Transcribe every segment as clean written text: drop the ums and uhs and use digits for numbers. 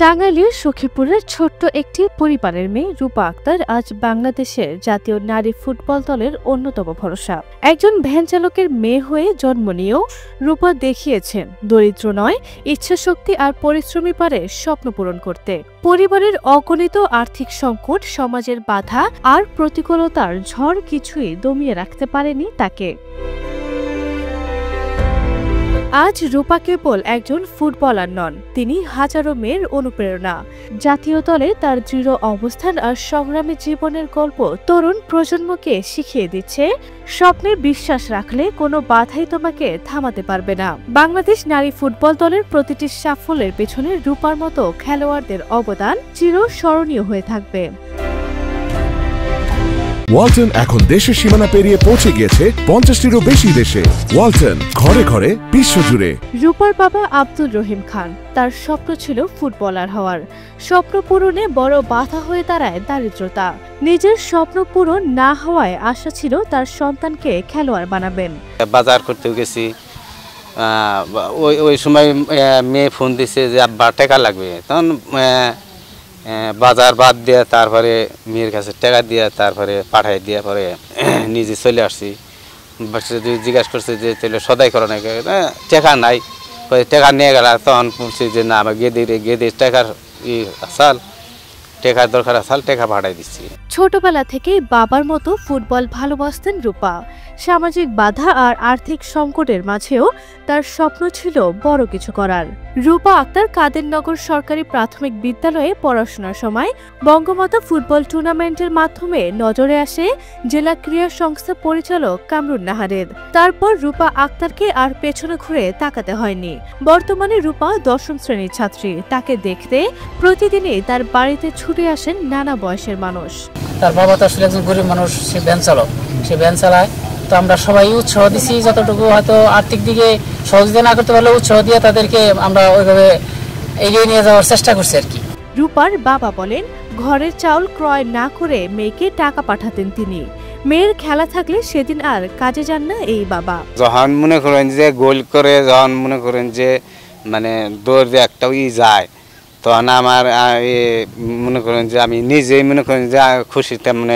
টাঙ্গাইলের সখীপুরের ছোট্ট একটি পরিবারের মেয়ে রূপা আক্তার আজ বাংলাদেশের জাতীয় নারী ফুটবল দলের অন্যতম ভরসা। একজন ভ্যান চালকের মেয়ে হয়ে জন্ম নিয়েও রূপা দেখিয়েছেন দরিদ্র নয়, ইচ্ছাশক্তি আর পরিশ্রমী পারে স্বপ্ন পূরণ করতে। পরিবারের অগণিত আর্থিক সংকট, সমাজের বাধা আর প্রতিকূলতার ঝড় কিছুই দমিয়ে রাখতে পারেনি তাকে। আজ রূপা কেবল একজন ফুটবলার নন, তিনি হাজারো মেয়ের অনুপ্রেরণা। জাতীয় দলে তার দৃঢ় অবস্থান আর সংগ্রামী জীবনের গল্প তরুণ প্রজন্মকে শিখিয়ে দিচ্ছে, স্বপ্নে বিশ্বাস রাখলে কোনো বাধাই তোমাকে থামাতে পারবে না। বাংলাদেশ নারী ফুটবল দলের প্রতিটি সাফল্যের পেছনে রূপার মতো খেলোয়াড়দের অবদান চিরস্মরণীয় হয়ে থাকবে। ওয়ালটন এখন দেশের সীমানা পেরিয়ে পৌঁছে গিয়েছে 50টিরও বেশি দেশে। ওয়ালটন, ঘরে ঘরে বিশ্বজুড়ে। রূপার বাবা আব্দুল রহিম খান, তার স্বপ্ন ছিল ফুটবলার হওয়ার। স্বপ্ন পূরণে বড় বাধা হয়ে দাঁড়ায় দারিদ্রতা। নিজের স্বপ্ন পূরণ না হওয়ায় আশা ছিল তার সন্তানকে খেলোয়াড় বানাবেন। বাজার করতে গেছি, ওই সময় মেয়ে ফোন দিছে যে আব্বা টাকা লাগবে, তখন বাজার বাদ দিয়ে তারপরে মেয়ের কাছে টাকা দিয়ে তারপরে পাঠাই দিয়ে পরে নিজে চলে আসছি। জিজ্ঞাসা করছে যে তাহলে সদাই করো না, টাকা নাই, টাকা নিয়ে গেল। তখন বলছি যে না, আমার গেদির টাকার আসাল, টাকার দরকার আসাল, টাকা পাঠাই দিচ্ছি। ছোটবেলা থেকেই বাবার মতো ফুটবল ভালোবাসতেন রূপা। সামাজিক বাধা আর আর্থিক সংকটের মাঝেও তার স্বপ্ন ছিল বড় কিছু করার। রূপা আক্তার কাদেরনগর সরকারি প্রাথমিক বিদ্যালয়ে পড়াশোনার সময় বঙ্গমাতা ফুটবল টুর্নামেন্টের মাধ্যমে নজরে আসে জেলা ক্রীড়া সংস্থা পরিচালক কামরুন নাহারের। তারপর রূপা আক্তারকে আর পেছনে ঘুরে তাকাতে হয়নি। বর্তমানে রূপা 10ম শ্রেণীর ছাত্রী। তাকে দেখতে প্রতিদিনই তার বাড়িতে ছুটে আসেন নানা বয়সের মানুষ। তার বাবা তো আসলে একজন গরিব মানুষ, সে ভ্যান চালক, সে ভ্যান চালায়। তো আমরা সবাই উৎসাহ দিছি, যতটুকু হয়তো আর্থিক দিকে সহযোগিতা না করতে পারলে উৎসাহ দিয়ে তাদেরকে আমরা ওইভাবে এগিয়ে নিয়ে যাওয়ার চেষ্টা করছি আর কি। রূপার বাবা বলেন, ঘরের চাউল ক্রয় না করে মেয়েকে টাকা পাঠাতেন তিনি। মেয়ের খেলা থাকলে সেদিন আর কাজে যান না এই বাবা। যখন মনে করেন যে গোল করে, যখন মনে করেন যে মানে দৌড় দিয়ে একটা যায়, তখন আমার মনে করেন যে আমি নিজেই মনে করেন যে খুশিতে মানে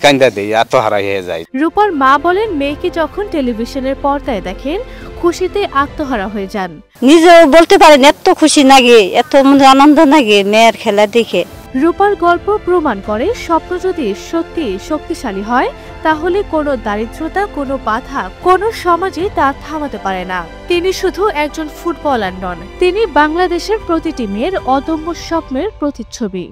কান্দা দেই, আত্মহারা হয়ে যায়। রূপার মা বলেন, মেয়েকে যখন টেলিভিশনের পর্দায় দেখেন খুশিতে আত্মহারা হয়ে যান। নিজেও বলতে পারেন এত খুশি লাগে, এত আনন্দ লাগে মেয়ের খেলা দেখে। রূপার গল্প প্রমাণ করে, স্বপ্ন যদি সত্যি শক্তিশালী হয় তাহলে কোনো দারিদ্রতা, কোনো বাধা, কোনো সমাজে তা থামাতে পারে না। তিনি শুধু একজন ফুটবলার নন, তিনি বাংলাদেশের প্রতিটি মেয়ের অদম্য স্বপ্নের প্রতিচ্ছবি।